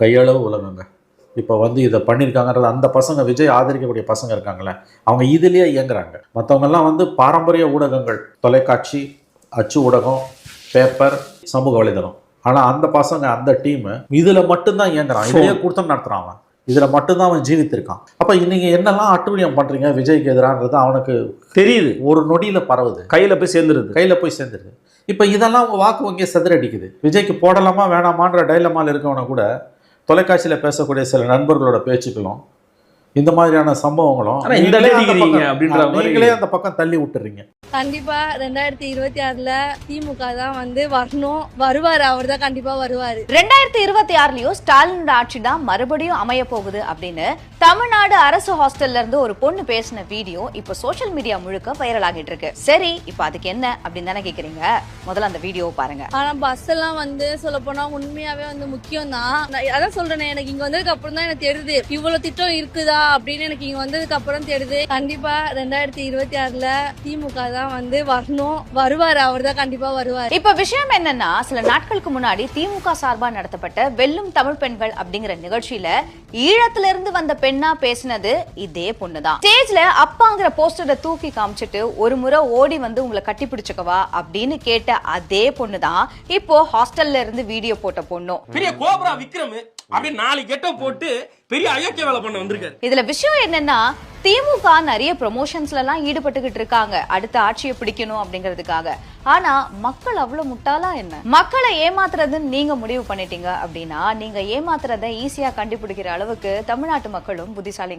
கையளவு உலகங்க. இப்போ வந்து இதை பண்ணியிருக்காங்கன்றது அந்த பசங்க விஜய் ஆதரிக்கக்கூடிய பசங்க இருக்காங்களே அவங்க இதுலேயே இயங்குறாங்க. மற்றவங்கெல்லாம் வந்து பாரம்பரிய ஊடகங்கள், தொலைக்காட்சி, அச்சு ஊடகம், பேப்பர், சமூக வலைதளம். ஆனால் அந்த பசங்க அந்த டீமு இதில் மட்டும்தான் இயங்குறான். இதையே கொடுத்து நடத்துகிறான். அவன் இதில் மட்டும்தான் அவன் ஜீவித்திருக்கான். அப்போ நீங்கள் என்னெல்லாம் அட்டூழியம் பண்ணுறீங்க விஜய்க்கு எதிரானது அவனுக்கு தெரியுது. ஒரு நொடியில் பரவுது, கையில் போய் சேர்ந்துருது. இப்போ இதெல்லாம் உங்கள் வாக்கு வங்கியை செதறடிக்குது. விஜய்க்கு போடலாமா வேணாமான்ற டைலமால் இருக்கவனை கூட தொலைக்காட்சியில் பேசக்கூடிய சில நண்பர்களோட பேச்சுக்களும் இந்த மாதிரியான சம்பவங்களும் நீங்களே அந்த பக்கம் தள்ளி விட்டுறீங்க. கண்டிப்பா 2026ல திமுக தான் வந்து வரணும், வருவாரு. அவர் தான் கண்டிப்பா வருவாரு. 2026லயும் ஸ்டாலினோட ஆட்சி தான் மறுபடியும் அமைய போகுது அப்படின்னு தமிழ்நாடு அரசு ஹாஸ்டல்ல இருந்து ஒரு பொண்ணு பேசின வீடியோ இப்ப சோசியல் மீடியா முழுக்க வைரல் ஆகிட்டு இருக்கு. சரி, இப்ப அதுக்கு என்ன அப்படின்னு தானே கேக்குறீங்க. முதல்ல அந்த வீடியோவை பாருங்க. ஆனா பஸ் எல்லாம் வந்து சொல்ல போனா உண்மையாவே வந்து முக்கியம் தான். அதான் சொல்றேன், எனக்கு இங்க வந்ததுக்கு அப்புறம் தான் எனக்கு தெரியுது இவ்வளவு திட்டம் இருக்குதா அப்படின்னு. எனக்கு இங்க வந்ததுக்கு அப்புறம் தெரியுது. கண்டிப்பா 2026ல திமுக தான் வந்து வரணும், வருவாரு. அவர் தான் கண்டிப்பா வருவாரு. இப்ப விஷயம் என்னன்னா, சில நாட்களுக்கு முன்னாடி திமுக சார்பா நடத்தப்பட்ட வெல்லும் தமிழ் பெண்கள் அப்படிங்கிற நிகழ்ச்சியில ஈழத்துல இருந்து வந்த பெண்ணா பேசினது இதே பொண்ணுதான். ஸ்டேஜ்ல அப்பாங்கிற போஸ்டரை தூக்கி காமிச்சிட்டு ஒரு முறை ஓடி வந்து உங்களை கட்டி பிடிச்சுக்கவா அப்படின்னு கேட்ட அதே பொண்ணுதான் இப்போ ஹாஸ்டல்ல இருந்து வீடியோ போட்ட பொண்ணும். பெரிய கோபரா விக்ரம் அப்படியே 4 கெட்டம் போட்டு பெரிய அயோக்கிய வேலை பண்ண வந்திருக்காரு. இதுல விஷயம் என்னன்னா, திமுக நிறைய ப்ரொமோஷன்ஸ்ல எல்லாம் ஈடுபட்டுக்கிட்டு இருக்காங்க அடுத்த ஆட்சியை பிடிக்கணும் அப்படிங்கிறதுக்காக. ஆனா மக்கள் அவ்வளவு முட்டாளா என்ன? மக்களை ஏமாத்துறதுன்னு நீங்க முடிவு பண்ணிட்டீங்க அப்படின்னா நீங்க ஏமாத்துறத ஈஸியா கண்டுபிடிக்கிற அளவுக்கு தமிழ்நாட்டு மக்களும் புத்திசாலிங்க.